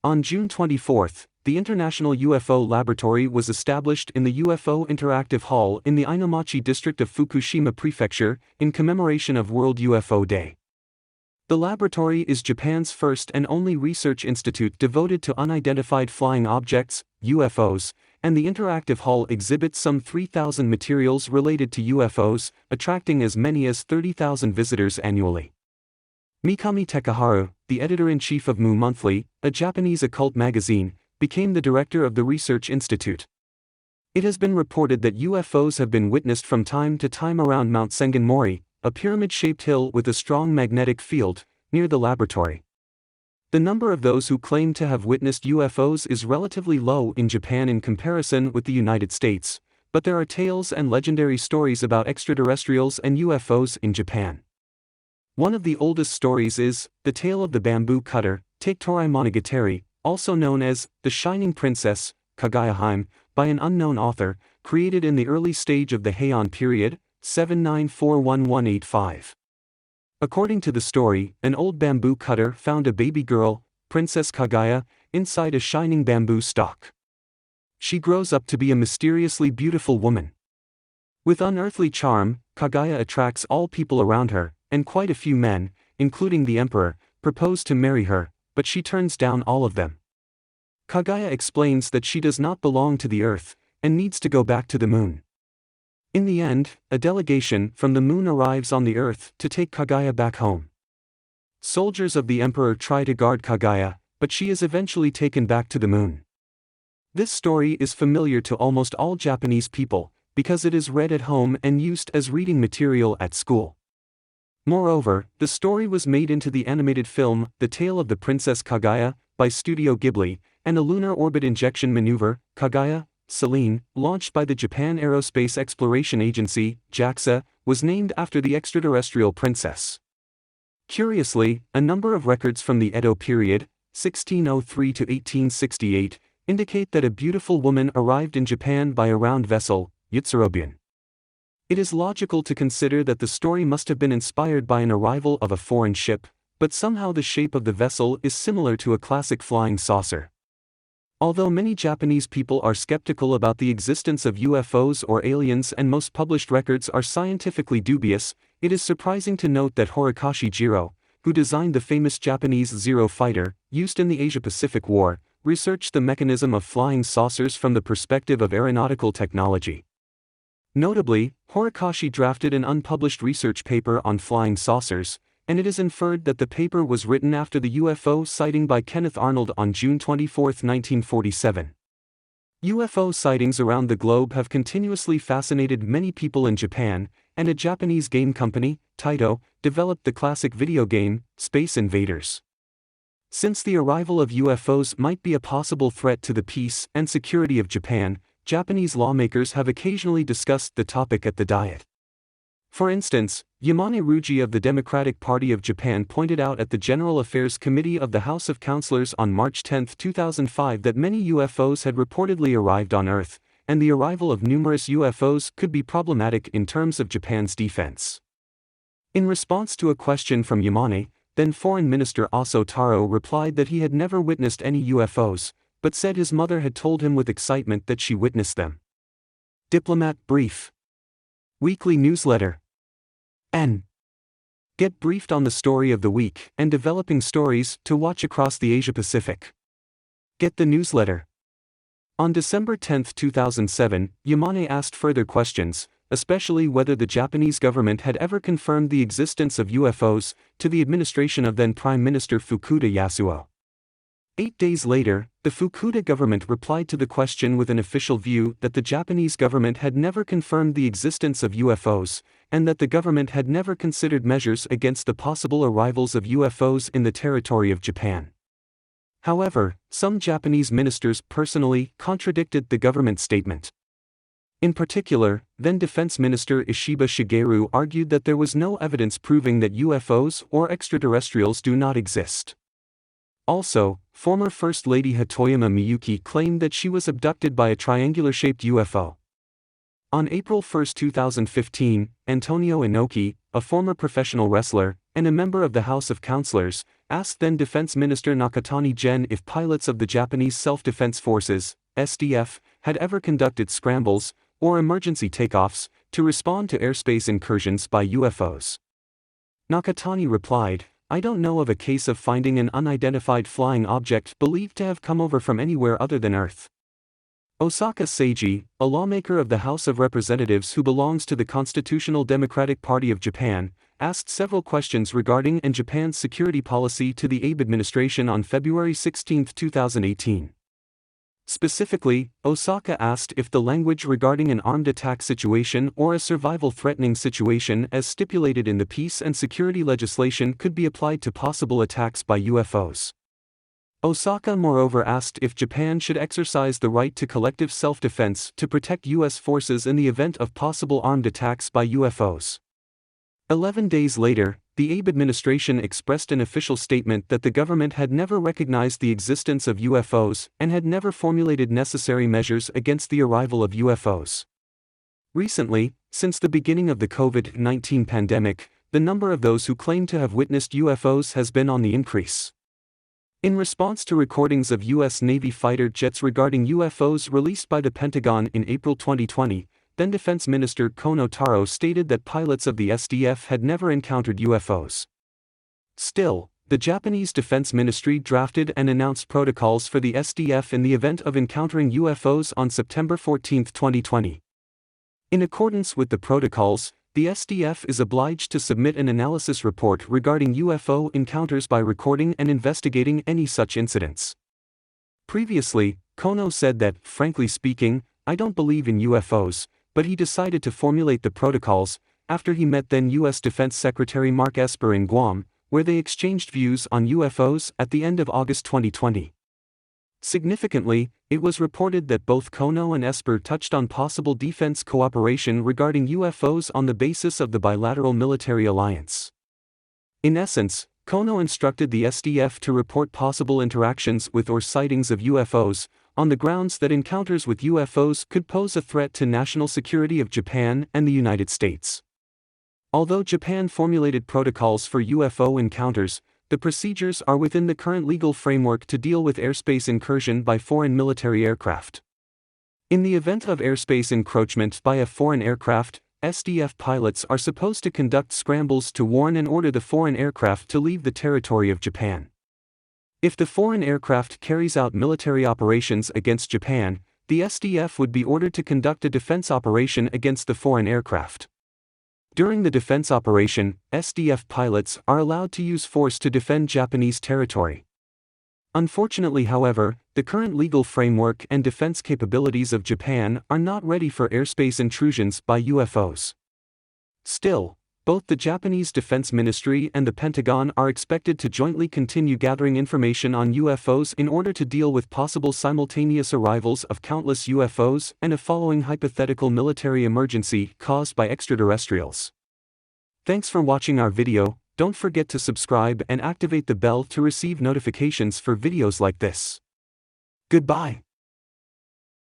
On June 24, the International UFO Laboratory was established in the UFO Interactive Hall in the Inamachi district of Fukushima Prefecture, in commemoration of World UFO Day. The laboratory is Japan's first and only research institute devoted to unidentified flying objects, UFOs, and the Interactive Hall exhibits some 3,000 materials related to UFOs, attracting as many as 30,000 visitors annually. Mikami Tekaharu, the editor-in-chief of Mu Monthly, a Japanese occult magazine, became the director of the Research Institute. It has been reported that UFOs have been witnessed from time to time around Mount Sengan-mori, a pyramid-shaped hill with a strong magnetic field, near the laboratory. The number of those who claim to have witnessed UFOs is relatively low in Japan in comparison with the United States, but there are tales and legendary stories about extraterrestrials and UFOs in Japan. One of the oldest stories is the tale of the bamboo cutter, Taketori Monogatari, also known as the Shining Princess, Kagaya-hime, by an unknown author, created in the early stage of the Heian period, 7941-185. According to the story, an old bamboo cutter found a baby girl, Princess Kagaya, inside a shining bamboo stalk. She grows up to be a mysteriously beautiful woman. With unearthly charm, Kagaya attracts all people around her, and quite a few men, including the emperor, propose to marry her, but she turns down all of them. Kagaya explains that she does not belong to the earth, and needs to go back to the moon. In the end, a delegation from the moon arrives on the earth to take Kagaya back home. Soldiers of the emperor try to guard Kagaya, but she is eventually taken back to the moon. This story is familiar to almost all Japanese people, because it is read at home and used as reading material at school. Moreover, the story was made into the animated film, The Tale of the Princess Kagaya, by Studio Ghibli, and a lunar orbit injection maneuver, Kagaya, Selene, launched by the Japan Aerospace Exploration Agency, JAXA, was named after the extraterrestrial princess. Curiously, a number of records from the Edo period, 1603 to 1868, indicate that a beautiful woman arrived in Japan by a round vessel, Yutsurobian. It is logical to consider that the story must have been inspired by an arrival of a foreign ship, but somehow the shape of the vessel is similar to a classic flying saucer. Although many Japanese people are skeptical about the existence of UFOs or aliens and most published records are scientifically dubious, it is surprising to note that Horikoshi Jiro, who designed the famous Japanese Zero fighter, used in the Asia-Pacific War, researched the mechanism of flying saucers from the perspective of aeronautical technology. Notably, Horikoshi drafted an unpublished research paper on flying saucers, and it is inferred that the paper was written after the UFO sighting by Kenneth Arnold on June 24, 1947. UFO sightings around the globe have continuously fascinated many people in Japan, and a Japanese game company, Taito, developed the classic video game, Space Invaders. Since the arrival of UFOs might be a possible threat to the peace and security of Japan, Japanese lawmakers have occasionally discussed the topic at the Diet. For instance, Yamane Ruji of the Democratic Party of Japan pointed out at the General Affairs Committee of the House of Councillors on March 10, 2005 that many UFOs had reportedly arrived on Earth, and the arrival of numerous UFOs could be problematic in terms of Japan's defense. In response to a question from Yamane, then Foreign Minister Aso Taro replied that he had never witnessed any UFOs, but said his mother had told him with excitement that she witnessed them. Diplomat Brief. Weekly Newsletter. N. Get briefed on the story of the week and developing stories to watch across the Asia-Pacific. Get the newsletter. On December 10, 2007, Yamane asked further questions, especially whether the Japanese government had ever confirmed the existence of UFOs, to the administration of then Prime Minister Fukuda Yasuo. 8 days later, the Fukuda government replied to the question with an official view that the Japanese government had never confirmed the existence of UFOs, and that the government had never considered measures against the possible arrivals of UFOs in the territory of Japan. However, some Japanese ministers personally contradicted the government statement. In particular, then Defense Minister Ishiba Shigeru argued that there was no evidence proving that UFOs or extraterrestrials do not exist. Also, former First Lady Hatoyama Miyuki claimed that she was abducted by a triangular-shaped UFO. On April 1, 2015, Antonio Inoki, a former professional wrestler, and a member of the House of Councillors, asked then Defense Minister Nakatani Gen if pilots of the Japanese Self-Defense Forces, SDF, had ever conducted scrambles, or emergency takeoffs, to respond to airspace incursions by UFOs. Nakatani replied, "I don't know of a case of finding an unidentified flying object believed to have come over from anywhere other than Earth." Osaka Seiji, a lawmaker of the House of Representatives who belongs to the Constitutional Democratic Party of Japan, asked several questions regarding Japan's security policy to the Abe administration on February 16, 2018. Specifically, Osaka asked if the language regarding an armed attack situation or a survival-threatening situation as stipulated in the peace and security legislation could be applied to possible attacks by UFOs. Osaka moreover asked if Japan should exercise the right to collective self-defense to protect U.S. forces in the event of possible armed attacks by UFOs. 11 days later, the Abe administration expressed an official statement that the government had never recognized the existence of UFOs and had never formulated necessary measures against the arrival of UFOs. Recently, since the beginning of the COVID-19 pandemic, the number of those who claim to have witnessed UFOs has been on the increase. In response to recordings of U.S. Navy fighter jets regarding UFOs released by the Pentagon in April 2020, then Defense Minister Kono Taro stated that pilots of the SDF had never encountered UFOs. Still, the Japanese Defense Ministry drafted and announced protocols for the SDF in the event of encountering UFOs on September 14, 2020. In accordance with the protocols, the SDF is obliged to submit an analysis report regarding UFO encounters by recording and investigating any such incidents. Previously, Kono said that, frankly speaking, "I don't believe in UFOs," but he decided to formulate the protocols after he met then U.S. Defense Secretary Mark Esper in Guam, where they exchanged views on UFOs at the end of August 2020. Significantly, it was reported that both Kono and Esper touched on possible defense cooperation regarding UFOs on the basis of the bilateral military alliance. In essence, Kono instructed the SDF to report possible interactions with or sightings of UFOs, on the grounds that encounters with UFOs could pose a threat to national security of Japan and the United States. Although Japan formulated protocols for UFO encounters, the procedures are within the current legal framework to deal with airspace incursion by foreign military aircraft. In the event of airspace encroachment by a foreign aircraft, SDF pilots are supposed to conduct scrambles to warn and order the foreign aircraft to leave the territory of Japan. If the foreign aircraft carries out military operations against Japan, the SDF would be ordered to conduct a defense operation against the foreign aircraft. During the defense operation, SDF pilots are allowed to use force to defend Japanese territory. Unfortunately, however, the current legal framework and defense capabilities of Japan are not ready for airspace intrusions by UFOs. Still, both the Japanese Defense Ministry and the Pentagon are expected to jointly continue gathering information on UFOs in order to deal with possible simultaneous arrivals of countless UFOs and a following hypothetical military emergency caused by extraterrestrials. Thanks for watching our video. Don't forget to subscribe and activate the bell to receive notifications for videos like this. Goodbye.